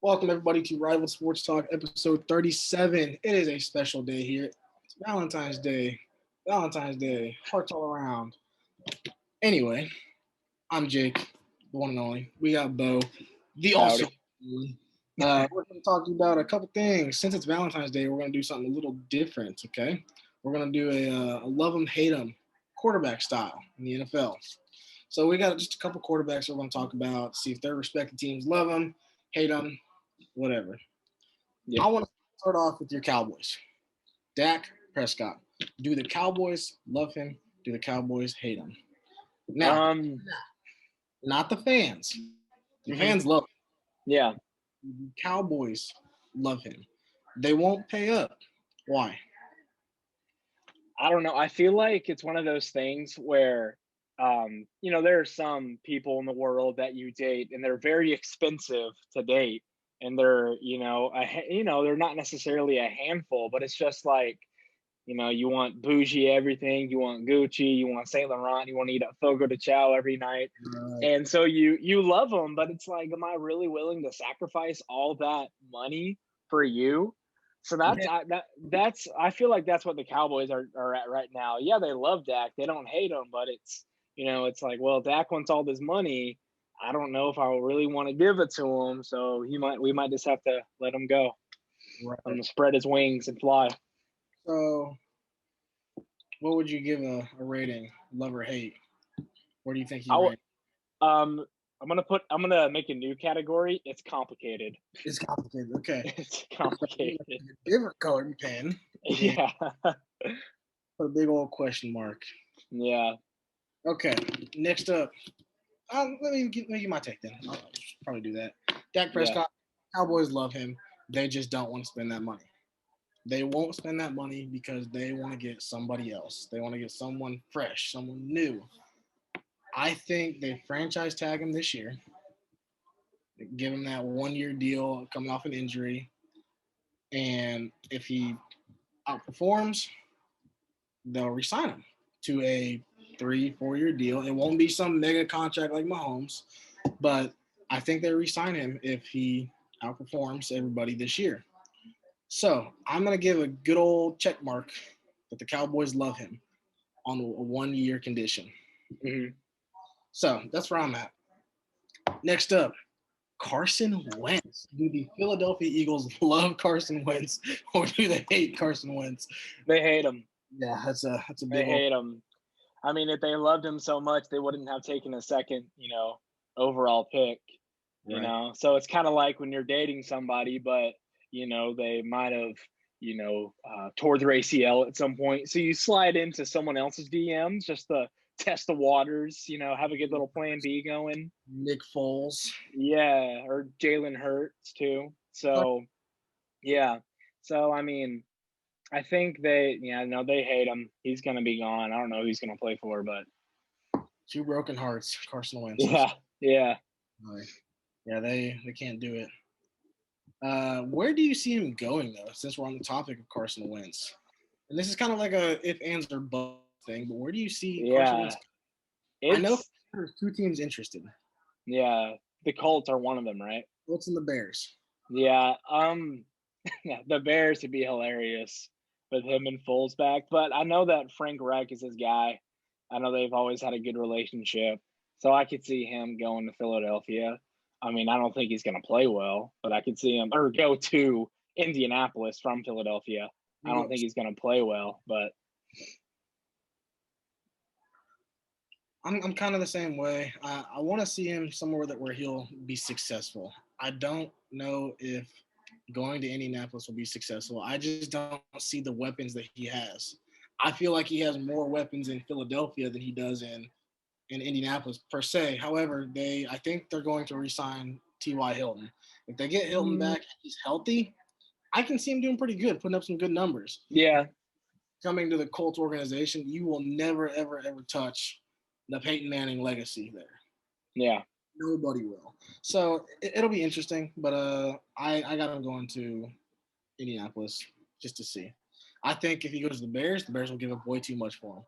Welcome, everybody, to Rival Sports Talk, episode 37. It is a special day here. It's Valentine's Day. Valentine's Day. Hearts all around. Anyway, I'm Jake, the one and only. We got Bo, the also. We're going to talk about a couple things. Since it's Valentine's Day, we're going to do something a little different, okay? We're going to do a love 'em, hate 'em quarterback style in the NFL. So we got just a couple quarterbacks we're going to talk about, see if their respective teams love them, hate them, whatever. Yeah. I want to start off with your Cowboys. Dak Prescott. Do the Cowboys love him? Do the Cowboys hate him? Now, not the fans. The fans love him. Yeah. The Cowboys love him. They won't pay up. Why? I don't know. I feel like it's one of those things where, there are some people in the world that you date and they're very expensive to date. And they're, they're not necessarily a handful, but it's just like, you want bougie everything. You want Gucci, you want Saint Laurent, you want to eat at Fogo de Chao every night. Right. And so you love them, but it's like, am I really willing to sacrifice all that money for you? So I feel like that's what the Cowboys are at right now. Yeah, they love Dak. They don't hate him, but it's like, well, Dak wants all this money. I don't know if I really want to give it to him. So we might just have to let him go. Right. And spread his wings and fly. So what would you give a rating, love or hate? Where do you think you rate? I'm gonna make a new category. It's complicated. It's complicated. Okay. It's complicated. Different colored pen. Yeah. Put a big old question mark. Yeah. Okay. Next up. Let me give my take then. I'll probably do that. Dak Prescott. Yeah. Cowboys love him. They just don't want to spend that money. They won't spend that money because they want to get somebody else. They want to get someone fresh, someone new. I think they franchise tag him this year. Give him that 1-year deal coming off an injury. And if he outperforms, they'll re-sign him to a 3-4 year deal. It won't be some mega contract like Mahomes, but I think they re-sign him if he outperforms everybody this year. So I'm going to give a good old check mark that the Cowboys love him on a 1-year condition. Mm-hmm. So that's where I'm at. Next up, Carson Wentz. Do the Philadelphia Eagles love Carson Wentz or do they hate Carson Wentz? They hate him. Yeah, that's a big They hate him. I mean, if they loved him so much, they wouldn't have taken a second, overall pick, right. So it's kind of like when you're dating somebody, but, they might have, tore their ACL at some point. So you slide into someone else's DMs just to test the waters, have a good little plan B going. Nick Foles. Yeah, or Jalen Hurts too. So, yeah. So, I mean, I think they hate him. He's going to be gone. I don't know who he's going to play for, but. 2 broken hearts, Carson Wentz. Yeah. Yeah, they can't do it. Where do you see him going, though, since we're on the topic of Carson Wentz? And this is kind of like a if, ands, or buts thing, but where do you see Carson Wentz? I know there's 2 teams interested. Yeah, the Colts are one of them, right? Colts and the Bears. Yeah, the Bears would be hilarious with him and Foles back. But I know that Frank Reich is his guy. I know they've always had a good relationship. So I could see him going to Philadelphia. I mean, I don't think he's going to play well, but I could see him – or go to Indianapolis from Philadelphia. I don't think he's going to play well, but – I'm kind of the same way. I want to see him somewhere where he'll be successful. I don't know if going to Indianapolis will be successful. I just don't see the weapons that he has. I feel like he has more weapons in Philadelphia than he does in Indianapolis per se. However, I think they're going to re-sign T.Y. Hilton. If they get Hilton back and he's healthy, I can see him doing pretty good, putting up some good numbers. Yeah. Coming to the Colts organization, you will never, ever, ever touch the Peyton Manning legacy there. Yeah. Nobody will. So it'll be interesting, but I got him going to Indianapolis just to see. I think if he goes to the Bears will give up way too much for him.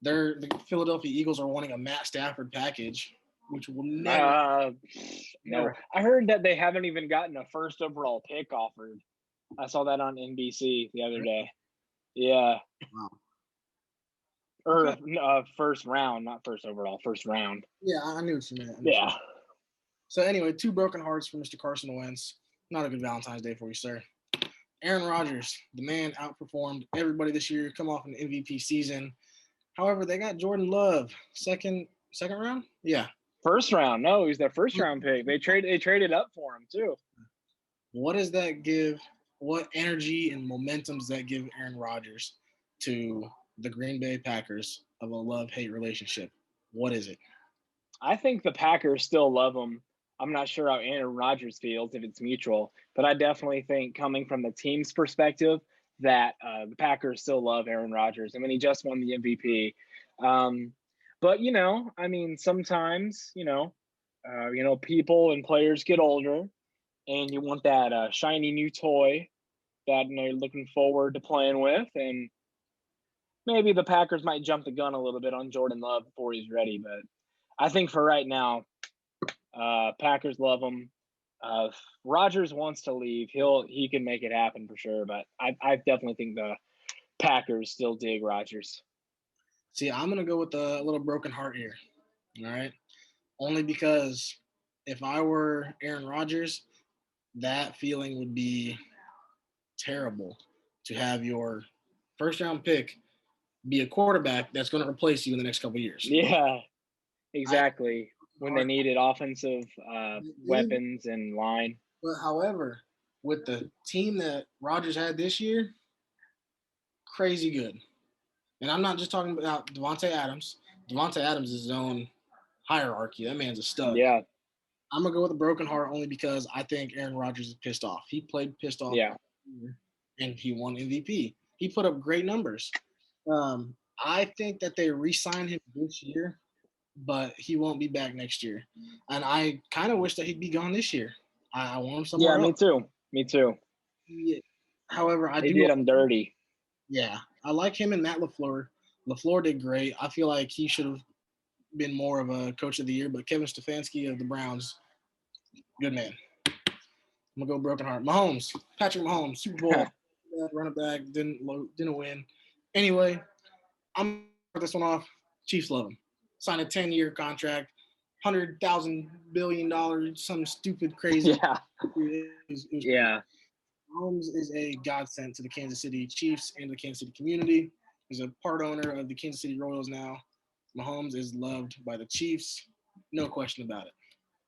The Philadelphia Eagles are wanting a Matt Stafford package. which will never. No. I heard that they haven't even gotten a first overall pick offered. I saw that on NBC the other day. Yeah. Wow. Or Okay. first round, not first overall, first round. Yeah, I knew what you meant. Yeah. So anyway, 2 broken hearts for Mr. Carson Wentz. Not a good Valentine's Day for you, sir. Aaron Rodgers, the man outperformed everybody this year, come off an MVP season. However, they got Jordan Love, second round? Yeah. First round. No, he's their first round pick. They traded up for him too. What does that give? What energy and momentum does that give Aaron Rodgers to the Green Bay Packers of a love-hate relationship? What is it? I think the Packers still love him. I'm not sure how Aaron Rodgers feels if it's mutual, but I definitely think coming from the team's perspective that the Packers still love Aaron Rodgers. I mean, he just won the MVP. But I mean, sometimes people and players get older, and you want that shiny new toy that you're looking forward to playing with, and maybe the Packers might jump the gun a little bit on Jordan Love before he's ready. But I think for right now, Packers love him. If Rodgers wants to leave, he can make it happen for sure. But I definitely think the Packers still dig Rodgers. See, I'm gonna go with a little broken heart here. All right, only because if I were Aaron Rodgers, that feeling would be terrible to have your first round pick be a quarterback that's going to replace you in the next couple of years. Yeah, exactly. When they needed offensive weapons and line. But however, with the team that Rodgers had this year, crazy good. And I'm not just talking about Devontae Adams. Devontae Adams is his own hierarchy. That man's a stud. Yeah. I'm going to go with a broken heart only because I think Aaron Rodgers is pissed off. He played pissed off. Yeah. And he won MVP. He put up great numbers. I think that they re-signed him this year, but he won't be back next year. And I kind of wish that he'd be gone this year. I want him somewhere else. Me too. Yeah. However, they did him dirty. Yeah, I like him and Matt LaFleur. LaFleur did great. I feel like he should have been more of a coach of the year, but Kevin Stefanski of the Browns, good man. I'm gonna go broken heart. Mahomes, Patrick Mahomes, Super Bowl, running back, didn't win. Anyway, I'm gonna start this one off. Chiefs love him. Signed a 10-year contract, $100,000 billion, some stupid crazy. Yeah. It was yeah. Mahomes is a godsend to the Kansas City Chiefs and the Kansas City community. He's a part owner of the Kansas City Royals now. Mahomes is loved by the Chiefs. No question about it.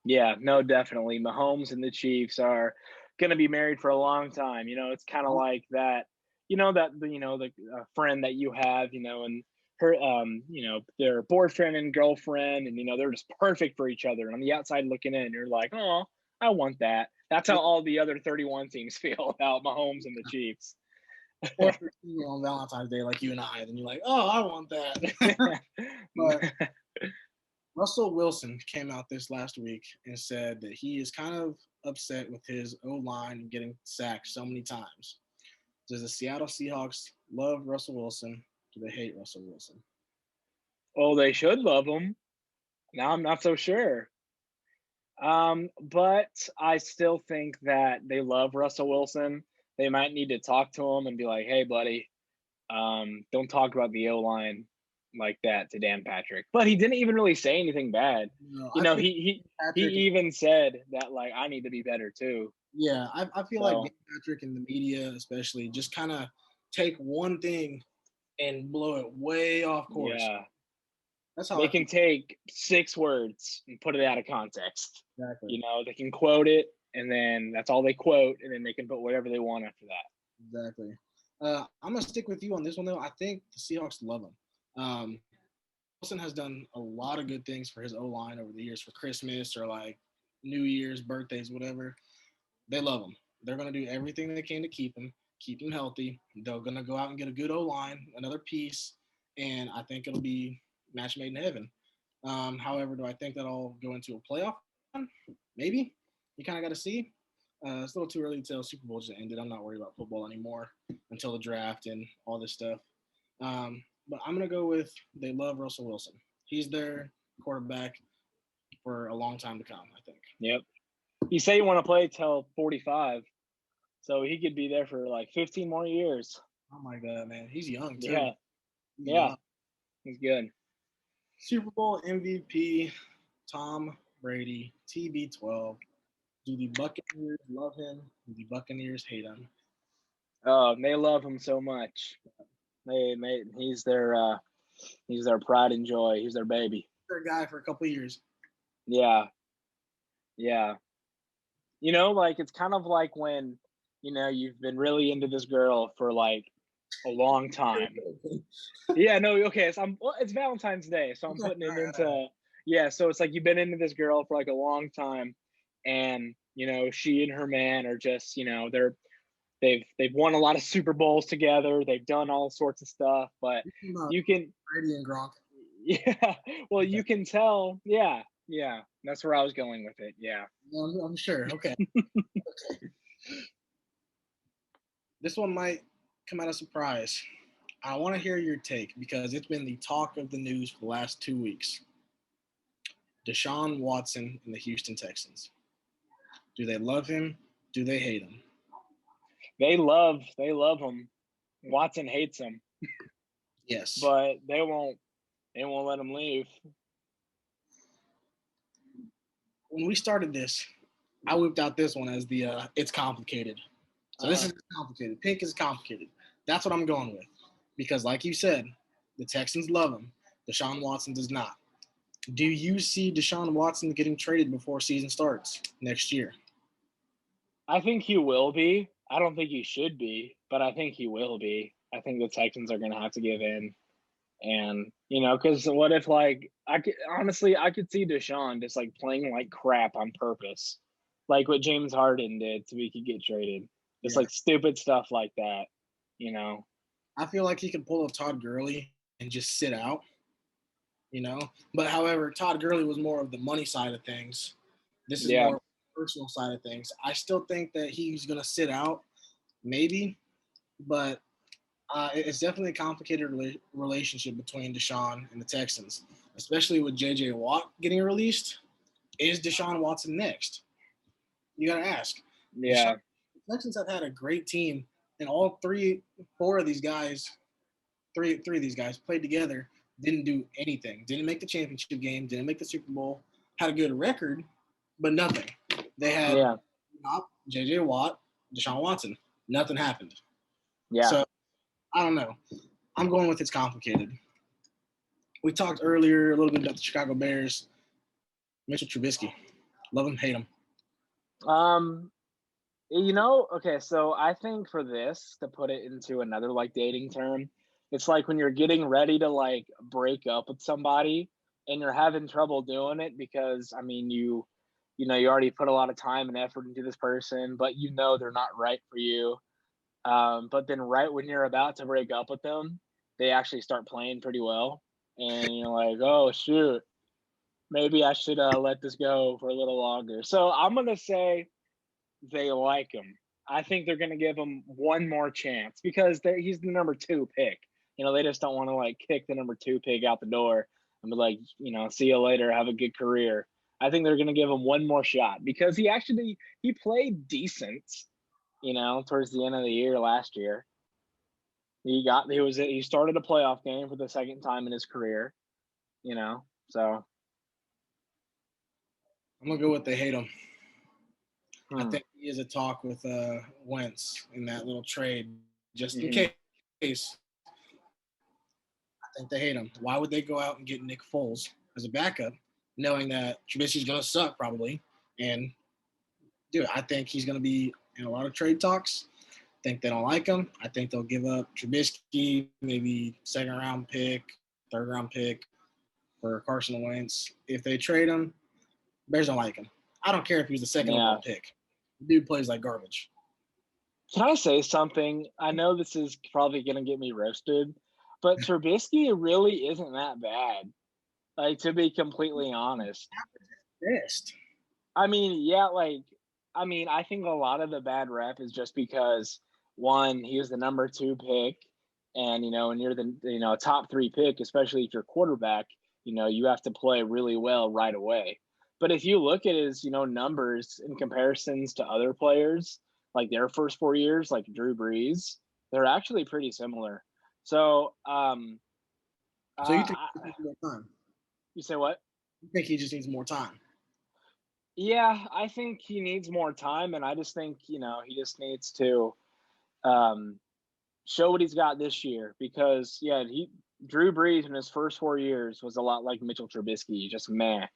Yeah, no, definitely. Mahomes and the Chiefs are going to be married for a long time. It's kind of like that, the friend that you have, and her, their boyfriend and girlfriend, and, they're just perfect for each other. And on the outside looking in, you're like, oh, I want that. That's how all the other 31 teams feel about Mahomes and the Chiefs. Or on Valentine's Day, like you and I, then you're like, oh, I want that. But Russell Wilson came out this last week and said that he is kind of upset with his O-line getting sacked so many times. Does the Seattle Seahawks love Russell Wilson? Do they hate Russell Wilson? Oh, they should love him. Now I'm not so sure. But I still think that they love Russell Wilson. They might need to talk to him and be like, hey, buddy, don't talk about the O-line like that to Dan Patrick. But he didn't even really say anything bad. No, he even said that, like, I need to be better too. Yeah, I feel like Dan Patrick and the media especially just kind of take one thing and blow it way off course. Yeah. That's how they can take 6 words and put it out of context. Exactly. They can quote it, and then that's all they quote, and then they can put whatever they want after that. Exactly. I'm going to stick with you on this one, though. I think the Seahawks love him. Wilson has done a lot of good things for his O-line over the years for Christmas or, like, New Year's, birthdays, whatever. They love him. They're going to do everything they can to keep him healthy. They're going to go out and get a good O-line, another piece, and I think it'll be match made in heaven. However, do I think that'll go into a playoff? Maybe. You kind of got to see. It's a little too early to tell. Super Bowl just ended. I'm not worried about football anymore until the draft and all this stuff. But I'm going to go with they love Russell Wilson. He's their quarterback for a long time to come, I think. Yep. You say you want to play till 45, so he could be there for like 15 more years. Oh my God, man. He's young, too. Yeah. He's Yeah. young. He's good. Super Bowl MVP, Tom Brady, TB12. Do the Buccaneers love him? Do the Buccaneers hate him? Oh, they love him so much. He's their pride and joy. He's their baby. Their guy for a couple of years. Yeah. Yeah. You know, like it's kind of like when, you know, you've been really into this girl for like a long time. Yeah, no, okay. So it's Valentine's Day, so I'm putting it into so it's like you've been into this girl for like a long time, and you know, she and her man are just, you know, they've won a lot of Super Bowls together, they've done all sorts of stuff, but you can Brady and Gronk. Yeah, well, you can tell, yeah, that's where I was going with it. Yeah. I'm sure. Okay. This one might come out of surprise. I want to hear your take because it's been the talk of the news for the last 2 weeks. Deshaun Watson and the Houston Texans. Do they love him? Do they hate him? They love him. Watson hates him. Yes. But they won't let him leave. When we started this, I whipped out this one as the it's complicated. So this is complicated. Pick is complicated. That's what I'm going with. Because like you said, the Texans love him. Deshaun Watson does not. Do you see Deshaun Watson getting traded before season starts next year? I think he will be. I don't think he should be, but I think he will be. I think the Texans are going to have to give in. And, you know, because what if, like, I could see Deshaun just, like, playing like crap on purpose. Like what James Harden did so he could get traded. Just, like, stupid stuff like that, you know. I feel like he could pull a Todd Gurley and just sit out, you know. But, however, Todd Gurley was more of the money side of things. This is more personal side of things. I still think that he's going to sit out, maybe, but it's definitely a complicated relationship between Deshaun and the Texans, especially with J.J. Watt getting released. Is Deshaun Watson next? You got to ask. Yeah. The Texans have had a great team, and all four of these guys, three of these guys played together, didn't do anything. Didn't make the championship game, didn't make the Super Bowl, had a good record, but nothing. They had J.J. Watt, Deshaun Watson. Nothing happened. Yeah. So, I don't know. I'm going with it's complicated. We talked earlier a little bit about the Chicago Bears. Mitchell Trubisky. Love him, hate him. You know, okay, so I think for this, to put it into another like dating term, it's like when you're getting ready to like break up with somebody and you're having trouble doing it because I mean you already put a lot of time and effort into this person, but you know they're not right for you. But then right when you're about to break up with them, they actually start playing pretty well. And you're like, oh, shoot, maybe I should let this go for a little longer. So I'm going to say they like him. I think they're going to give him one more chance because he's the number 2 pick. You know, they just don't want to like kick the number 2 pick out the door and be like, you know, see you later, have a good career. I think they're going to give him one more shot because he played decent. You know, towards the end of the year last year, he started a playoff game for the second time in his career. You know, so I'm gonna go with they hate him. I think he is a talk with Wentz in that little trade, just in case. I think they hate him. Why would they go out and get Nick Foles as a backup, knowing that Trubisky's gonna suck probably? And dude, I think he's gonna be in a lot of trade talks. I think they don't like him. I think they'll give up Trubisky, maybe 2nd-round pick, 3rd-round pick for Carson Wentz. If they trade him, Bears don't like him. I don't care if he's the 2nd overall pick. The dude plays like garbage. Can I say something? I know this is probably going to get me roasted, but Trubisky really isn't that bad. Like, to be completely honest. Best. I mean, I think a lot of the bad rep is just because, one, he was the number 2 pick, and, you know, when you're the, top 3 pick, especially if you're quarterback, you know, you have to play really well right away. But if you look at his, numbers in comparisons to other players, like their first 4 years, like Drew Brees, they're actually pretty similar. So, So you think he needs more time? you say what? You think he just needs more time? Yeah, I think he needs more time, and I just think he just needs to show what he's got this year because Drew Brees in his first 4 years was a lot like Mitchell Trubisky, just meh.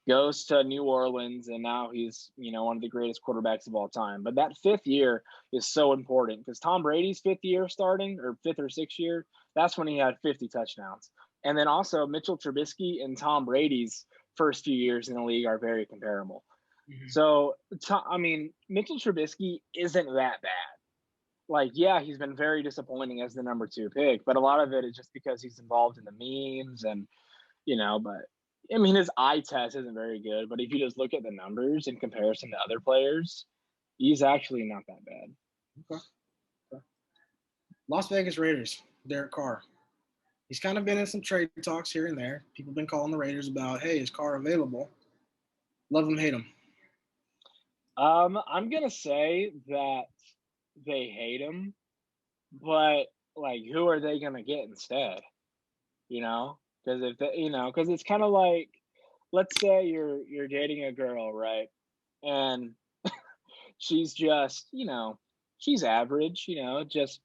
Goes to New Orleans and now he's one of the greatest quarterbacks of all time. But that fifth year is so important because Tom Brady's fifth year starting or fifth or sixth year, that's when he had 50 touchdowns. And then also Mitchell Trubisky and Tom Brady's first few years in the league are very comparable. Mm-hmm. So Mitchell Trubisky isn't that bad. Like, yeah, he's been very disappointing as the number 2 pick, but a lot of it is just because he's involved in the memes and, but his eye test isn't very good, but if you just look at the numbers in comparison to other players, he's actually not that bad. Okay. Las Vegas Raiders, Derek Carr. He's kind of been in some trade talks here and there. People have been calling the Raiders about, hey, is Carr available? Love him, hate him. I'm going to say that they hate him, but like, who are they going to get instead? Because because it's kind of like, let's say you're dating a girl, right? And she's just, she's average, just,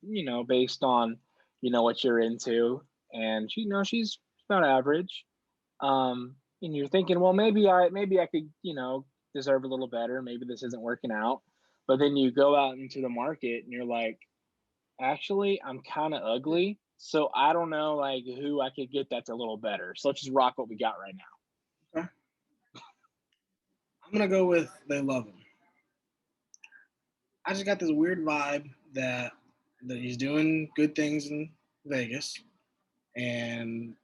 based on, what you're into. And she's about average. And you're thinking, well, maybe I could, deserve a little better. Maybe this isn't working out. But then you go out into the market and you're like, actually, I'm kind of ugly. So I don't know, like, who I could get that's a little better. So let's just rock what we got right now. Okay. I'm going to go with they love him. I just got this weird vibe that he's doing good things in Vegas. And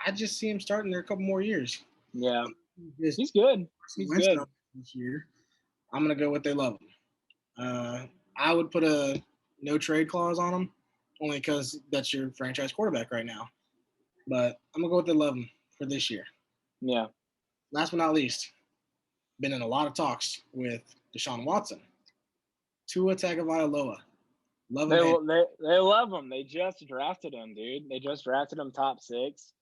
I just see him starting there a couple more years. Yeah. He's good. He's good. This year. I'm going to go with they love him. I would put a no trade clause on him only because that's your franchise quarterback right now. But I'm going to go with they love him for this year. Yeah. Last but not least, been in a lot of talks with Deshaun Watson. Tua Tagovailoa. Love him. They love him. They just drafted him, dude. They just drafted him top 6.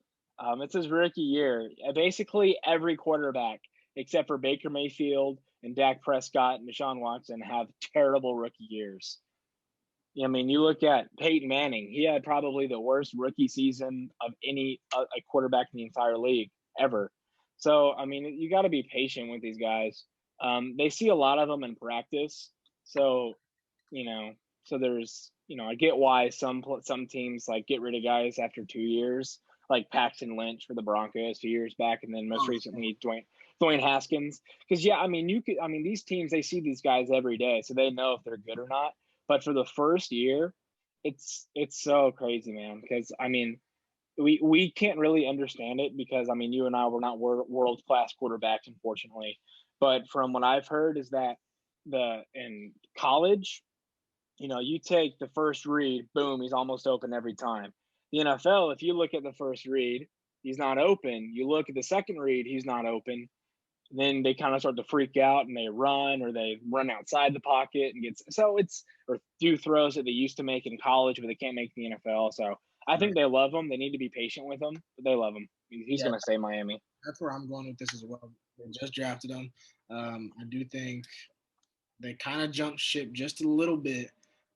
It's his rookie year. Basically, every quarterback except for Baker Mayfield and Dak Prescott and Deshaun Watson have terrible rookie years. You look at Peyton Manning. He had probably the worst rookie season of any a quarterback in the entire league ever. So, you got to be patient with these guys. They see a lot of them in practice. So, so there's, I get why some teams like get rid of guys after 2 years, like Paxton Lynch for the Broncos 2 years back, and then most recently Dwayne Haskins. Because these teams, they see these guys every day, so they know if they're good or not. But for the first year, it's so crazy, man. Because we can't really understand it because you and I were not world class quarterbacks, unfortunately. But from what I've heard is that in college, you take the first read, boom, he's almost open every time. The NFL, if you look at the first read, he's not open. You look at the second read, he's not open. Then they kind of start to freak out and they run or they run outside the pocket and or do throws that they used to make in college, but they can't make in the NFL. So I think they love him. They need to be patient with him, but they love him. He's going to stay Miami. That's where I'm going with this as well. They just drafted him. I do think they kind of jumped ship just a little bit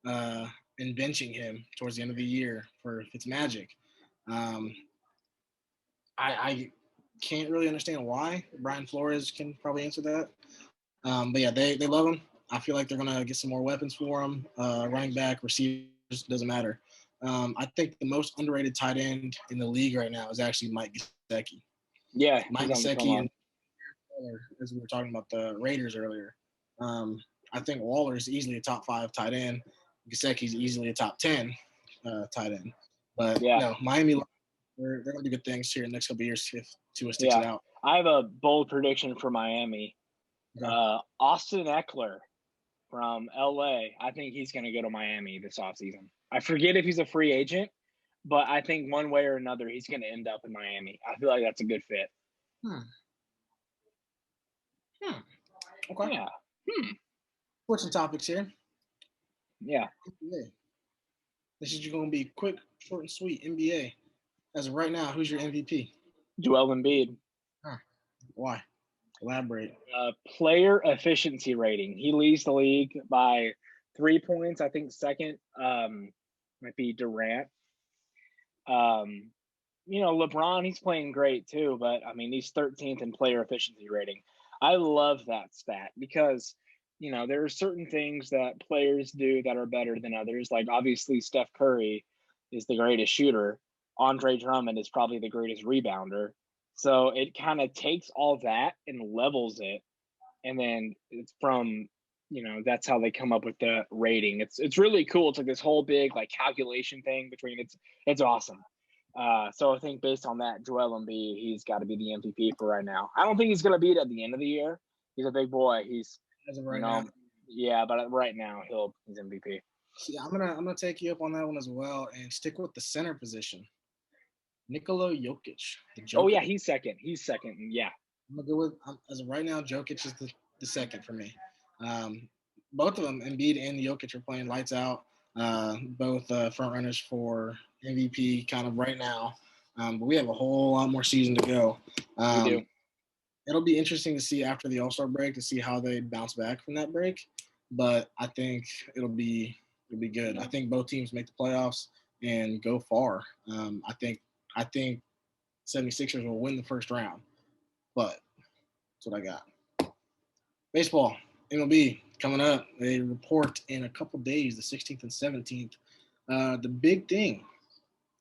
in benching him towards the end of the year for Fitzmagic. I can't really understand why. Brian Flores can probably answer that. But yeah, they love him. I feel like they're going to get some more weapons for him. Running back, receivers, doesn't matter. I think the most underrated tight end in the league right now is actually Mike Gesicki. Yeah, Mike Gesicki, and as we were talking about the Raiders earlier, I think Waller is easily a top 5 tight end. Gesicki's easily a top 10 tight end. But Miami, they're going to do good things here in the next couple of years if Tua sticks it out. I have a bold prediction for Miami. Okay. Austin Eckler from LA, I think he's going to go to Miami this offseason. I forget if he's a free agent, but I think one way or another he's going to end up in Miami. I feel like that's a good fit. Okay. Yeah. Switching topics here. Yeah. NBA. This is going to be quick, short, and sweet. NBA. As of right now, who's your MVP? Joel Embiid. Why? Elaborate. Player efficiency rating. He leads the league by 3 points. I think second might be Durant. LeBron, he's playing great too, but I mean, he's 13th in player efficiency rating. I love that stat because, there are certain things that players do that are better than others. Like obviously Steph Curry is the greatest shooter. Andre Drummond is probably the greatest rebounder. So it kind of takes all that and levels it. And then it's from, that's how they come up with the rating. It's really cool. It's like this whole big like calculation thing between it's awesome. So I think based on that, Joel Embiid, he's got to be the MVP for right now. I don't think he's going to be it at the end of the year. He's a big boy. He's As of right now. Yeah, but right now he's MVP. See, I'm gonna take you up on that one as well and stick with the center position. Nikola Jokic. Oh yeah, he's second. Yeah. I'm gonna go with as of right now. Jokic is the second for me. Both of them, Embiid and Jokic, are playing lights out. Both front runners for MVP kind of right now. But we have a whole lot more season to go. We do. It'll be interesting to see after the All-Star break to see how they bounce back from that break. But I think it'll be good. I think both teams make the playoffs and go far. I think 76ers will win the first round. But that's what I got. Baseball, MLB coming up. They report in a couple days, the 16th and 17th. The big thing,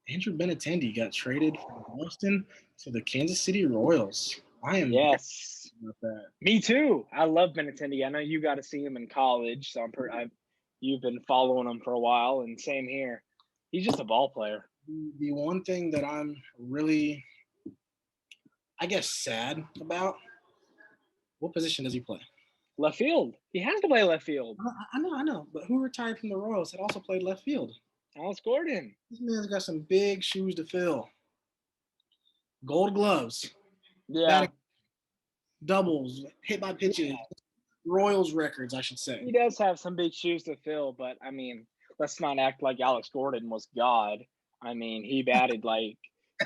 Andrew Benintendi got traded from Boston to the Kansas City Royals. I am yes about that. Me too. I love Benintendi. I know you got to see him in college, so you've been following him for a while, and same here. He's just a ball player. The one thing that I'm really, I guess, sad about, what position does he play? Left field. He has to play left field. I know. But who retired from the Royals that also played left field? Alex Gordon. This man's got some big shoes to fill. Gold gloves. Yeah. Batting, doubles, hit by pitches, Royals records, I should say. He does have some big shoes to fill, but I mean, let's not act like Alex Gordon was God. I mean, he batted like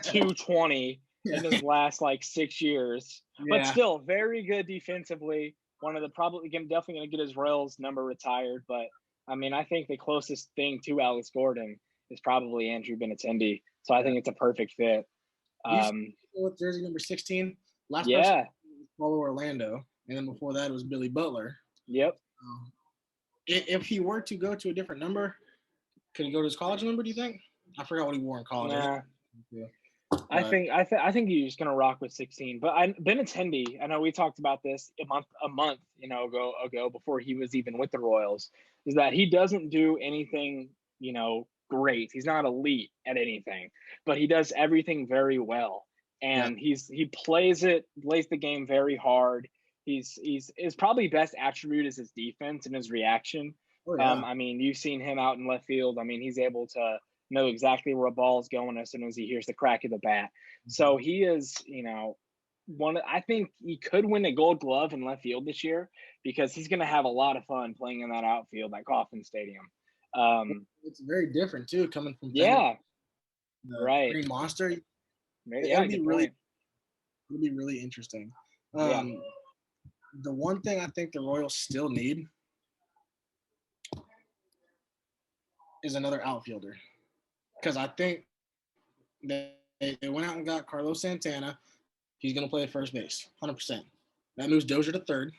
220 in his last like 6 years, but still very good defensively. One of the definitely going to get his Royals number retired. But I mean, I think the closest thing to Alex Gordon is probably Andrew Benintendi. So I think it's a perfect fit. With jersey number 16, last person was Paulo Orlando, and then before that it was Billy Butler. Yep. If he were to go to a different number, could he go to his college number? Do you think? I forgot what he wore in college. Nah. I think he's gonna rock with 16. But Benintendi, I know we talked about this a month ago before he was even with the Royals, is that he doesn't do anything great. He's not elite at anything, but he does everything very well. And he plays the game very hard. His probably best attribute is his defense and his reaction. Oh, yeah. I mean, you've seen him out in left field. I mean, he's able to know exactly where a ball is going as soon as he hears the crack of the bat. So he is, I think he could win a Gold Glove in left field this year because he's going to have a lot of fun playing in that outfield at Kauffman Stadium. It's very different too, coming from the right Green Monster. It'll be really interesting. The one thing I think the Royals still need is another outfielder, because I think they went out and got Carlos Santana. He's going to play at first base, 100%. That moves Dozier to third.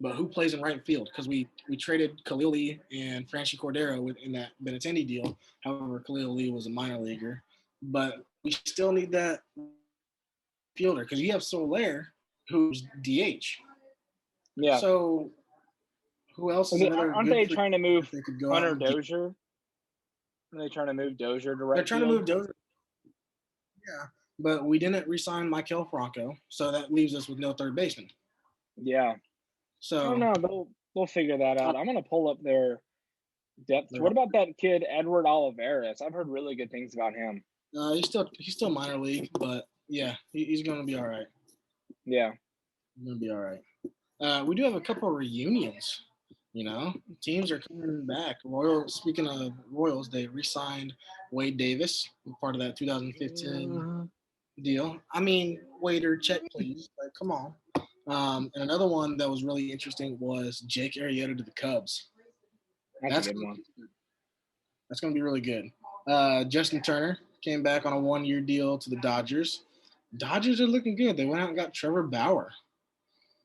But who plays in right field? Because we traded Khalil Lee and Franchi Cordero in that Benintendi deal. However, Khalil Lee was a minor leaguer. But we still need that fielder because you have Soler, who's DH. Yeah. So who else is another? Aren't they trying to move Hunter Dozier? Are they trying to move Dozier to right field? They're trying to move Dozier. Yeah. But we didn't re-sign Maikel Franco, so that leaves us with no third baseman. Yeah. So I don't know. They'll figure that out. I'm gonna pull up their depth. What about that kid Edward Olivares? I've heard really good things about him. He's still minor league, but yeah, he's gonna be all right. Yeah, he's gonna be all right. We do have a couple of reunions. Teams are coming back. Speaking of Royals, they re-signed Wade Davis, part of that 2015 deal. I mean, waiter, check please. Like, come on. And another one that was really interesting was Jake Arrieta to the Cubs. That's a good one. That's going to be really good. Justin Turner came back on a 1-year deal to the Dodgers. Dodgers are looking good. They went out and got Trevor Bauer.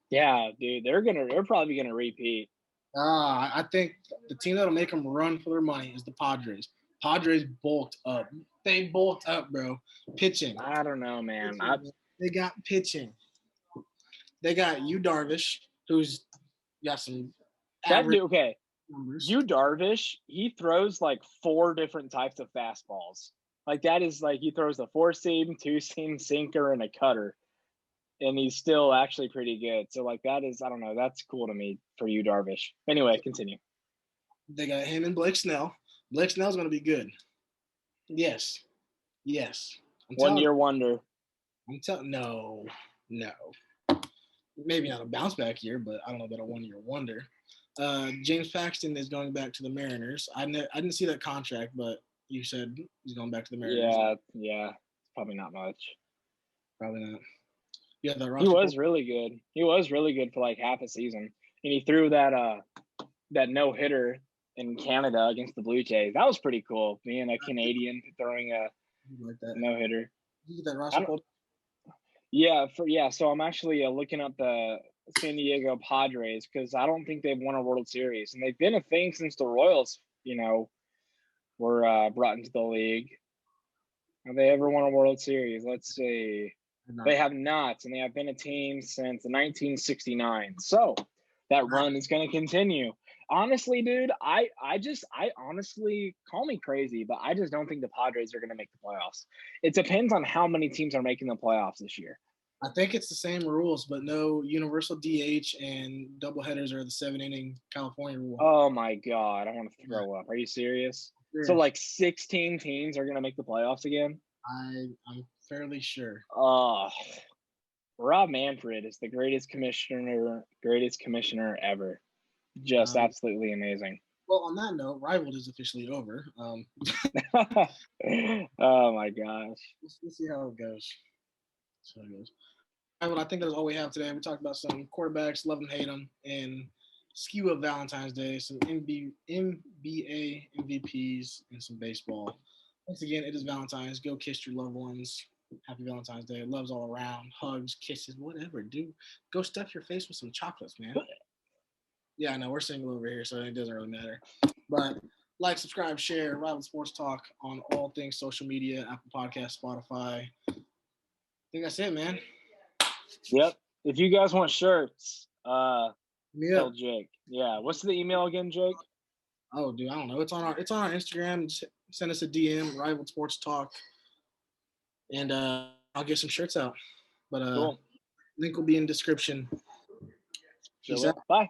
Yeah, dude, they're probably gonna repeat. I think the team that'll make them run for their money is the Padres. Padres bulked up. They bulked up, bro. Pitching. I don't know, man. They got pitching. They got Yu Darvish, who's got some that dude. Okay, numbers. Yu Darvish, he throws like 4 different types of fastballs. Like that is like he throws a 4-seam, 2-seam, sinker, and a cutter. And he's still actually pretty good. So, like, that is, I don't know, that's cool to me for you, Darvish. Anyway, continue. They got him and Blake Snell. Blake Snell's going to be good. Yes. 1-year wonder. No. Maybe not a bounce back year, but I don't know about a 1-year wonder. James Paxton is going back to the Mariners. I didn't see that contract, but you said he's going back to the Mariners. Yeah. Probably not much. Probably not. Yeah, he was really good. He was really good for like half a season, and he threw that no-hitter in Canada against the Blue Jays. That was pretty cool. Being a Canadian throwing a no-hitter. Did you get that roster pulled? Yeah. So I'm actually looking up the San Diego Padres because I don't think they've won a World Series, and they've been a thing since the Royals, were brought into the league. Have they ever won a World Series? Let's see. They have not, and they have been a team since 1969. So that run is going to continue. Honestly, dude, I honestly, call me crazy, but I just don't think the Padres are going to make the playoffs. It depends on how many teams are making the playoffs this year. I think it's the same rules, but no universal DH and doubleheaders are the 7-inning California rule. Oh my God, I want to throw up. Are you serious? Sure. So like 16 teams are going to make the playoffs again? I'm fairly sure. Rob Manfred is the greatest commissioner ever. Just absolutely amazing. Well, on that note, Rivaled is officially over. Oh my gosh. We'll see how it goes. Rivaled, I think that's all we have today. We talked about some quarterbacks, love them, hate them, and skew of Valentine's Day, some NBA MVPs, and some baseball. Once again, it is Valentine's. Go kiss your loved ones. Happy Valentine's Day. Loves all around. Hugs, kisses, whatever. Dude, go stuff your face with some chocolates, man. Yeah, I know. We're single over here, so it doesn't really matter. But like, subscribe, share, Rival Sports Talk on all things social media, Apple Podcasts, Spotify. I think that's it, man. Yep. If you guys want shirts, tell Jake. Yeah. What's the email again, Jake? Oh, dude, I don't know. It's on our Instagram. Send us a DM, Rival Sports Talk, and I'll get some shirts out. But cool. Link will be in description. Bye.